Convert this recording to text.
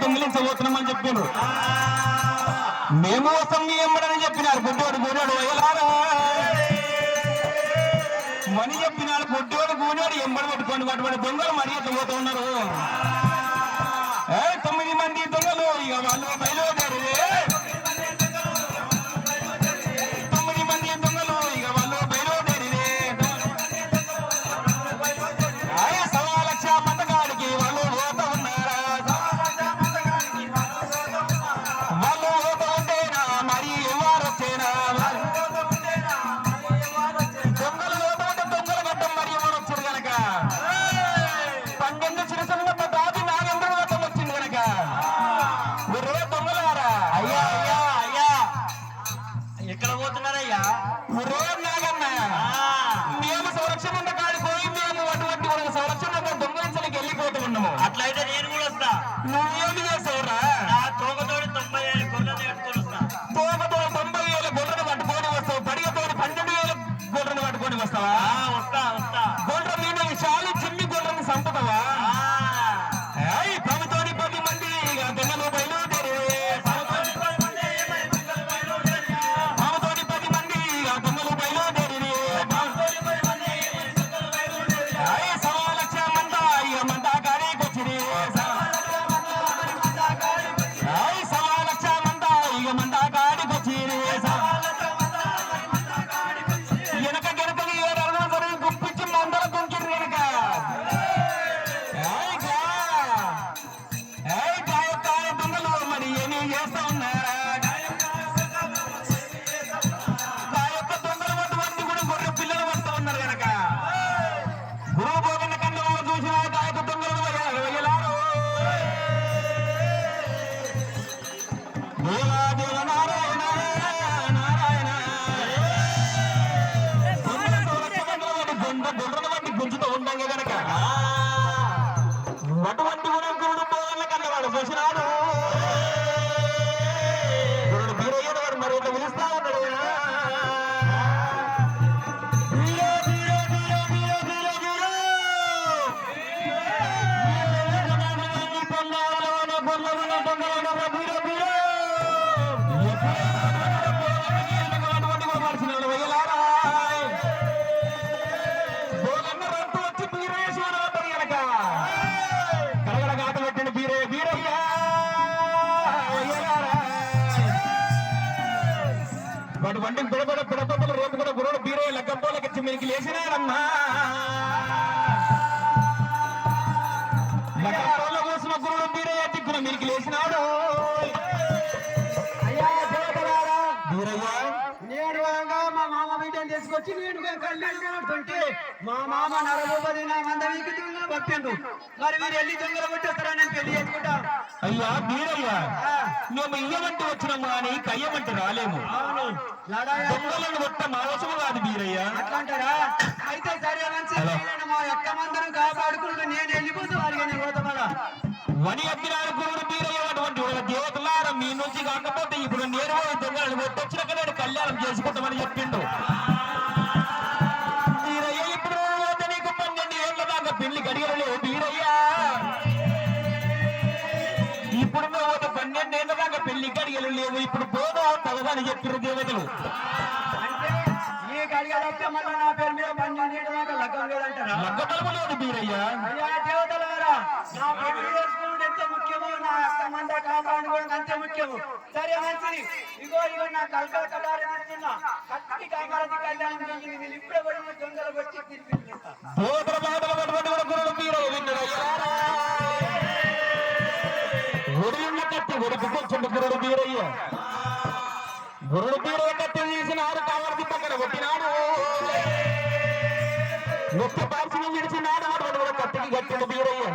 దొంగిలించబోతున్నామని చెప్పిండ్రు. మేము వస్తాం మీ ఎమ్మడని చెప్పినారు. గుడ్డోడు గూడాడు వయలారా మని చెప్పినాడు. గుడ్డోడు గూడాడు ఎంబడి పెట్టుకోండి. వాటి దొంగలు మరీ ఎట్లా పోతూ ఉన్నారు. 9 మంది దొంగలు ఇక వాళ్ళు బయలుదేరి 9 మంది దొంగలు ఇక వాళ్ళు బయలుదేరి 1,00,000 మందగాడికి వాళ్ళు పోతా ఉన్నారా. వాళ్ళు పోతా ఉంటేనా మరి ఎవరు వచ్చేనా. దొంగలు పోతా ఉంటే దొంగలు గడ్డం మరి ఎవరు వచ్చారు కనుక 12 చిరసలు దాటి నాగేంద్ర గడ్డం వచ్చింది కనుక ఒరే దొంగలారా. అయ్యా అయ్యా అయ్యా ఎక్కడ పోతున్నారయ్యా. ఒరే నాగన్న మేము సంరక్షణ ఉన్న కాడిపోయి మేము అటువంటి ఒక సంరక్షణ దొంగలించడానికి వెళ్ళిపోతూ ఉన్నాము. అట్లయితే నేను కూడా వస్తా. నువ్వేమి చేసావురా. నా తోకతోడి 90,000 గొర్రెలు పెట్టుకొని వస్తా. తోకతో 90,000 గొర్రెను పట్టుకొని వస్తావు. పడిగతోడి 12,000 గొర్రెను పట్టుకొని వస్తావా. వస్తా వస్తా. గొర్రె మీద చాలి చిమ్మి గొర్రెను చంపుతావా. ప్రభుతోని 10 మంది దొంగలు బయలుదేరి ప్రభుతోని 10 మంది దొంగలు బయలుదేరి 1,00,000 మంద ఇక మంద గారికి వచ్చింది. 1,00,000 మంద ఇక మంద గాడికి వచ్చింది. వెనక గెనకలు 7 గుప్పించి మందర దుంకింది వెనక. దొంగలు మరి ఏమి చేస్తా ఉన్నారా. దొంగలు అటువంటి కూడా గొర్రె పిల్లలు వస్తూ ఉన్నారు కనుక గురువు పోతున్న కన్నా చూసిన గాయక దొంగలు వయలారు. దేవా దేవ నారాయణ నారాయణ గొర్రెల వంటి గుంజుతూ ఉండంగా గనక అటువంటి కూడా గురుడు పోగల కన్నా వాడు చూసినాడు. గురుడు బీరయ్యను వాడు మరి ఇట్లా పిలుస్తా ఉన్నాడు. వాడు వంటి పిడపడ పిడపల రోజు కూడా గురుడు బీరయ్య లగ్గంపోలకి మీకు లేచినాడమ్మా. లగ్గంపోల కోసిన గురుడు బీరయ్య దిక్కున మీకు లేచినాడు. బీరయ్య నేను మా మామ బిడ్డను తీసుకొచ్చి నేను కళ్యాణంటే మా మామ నరభూపతి నా మంద వీకి దొంగలు పట్టిండు. మరి మీరు వెళ్ళి దొంగలు కొట్టేస్తారా నేను పెళ్లి చేసుకుంటా. అయ్యా బీరయ్య మేము ఇయ్యమంటే వచ్చినాము అని కయ్యమంటే రాలేము. దొంగలను కొట్ట మా అవసరం కాదు బీరయ్య. అట్లంటారా. అయితే సరే మంచిగా మా యొక్క మందరం కాపాడుకుంటూ నేను వెళ్ళిపోతే వారికి నేను పోతామా. వని అబ్బినాడు గురుడు బీరయ్య అటువంటి దేవతలారా మీ నుంచి కాకపోతే ఇప్పుడు నేను దొంగలను కొట్టొచ్చినాక నేను కళ్యాణం చేసుకుంటామని చెప్పిండు. బీరయ్య ఇప్పుడు నీకు 12 ఏళ్ళ దాకా పెళ్లి గడియలు లేవు బీరయ్య. ఇప్పుడు నువ్వు 12 ఏళ్ళ దాకా పెళ్లి గడియలు లేవు. ఇప్పుడు పోదా తగదని చెప్పిన దేవతలు. అంటే ఈ గడియలొస్తే మళ్ళీ నా పేరు మీద 12 ఏళ్ళ దాకా లగ్గం లేదంటారా. లగ్గతలము లేదు బీరయ్య. అయ్యా దేవతలారా నా పెళ్లి చేసుకున్నాడు ఎంత ముఖ్యమో నా అక్క మంద కాపాడుకోవడం అంతే ముఖ్యము. సరే మంచిది. ఇగో నా కల్కల కటారి ఇస్తున్నా కట్టి కామారతి కళ్యాణం జరిగింది. నేను ఇప్పుడే పడి దొంగలు వచ్చి తిరిగిస్తా. దేవతల బాధలు పట్టుబడి కూడా గురుడు బీరయ్య విన్నాడు. గురుడున్న కట్టి ఒడిపుకొచ్చిండు గురుడు బీరయ్య. గురుడు బీరయ్య కట్టి తీసినాడు. కామారతి పక్కన కొట్టినాడు. నొప్పి పార్చిన విడిచినాడు. కట్టికి కట్టిండు బీరయ్య.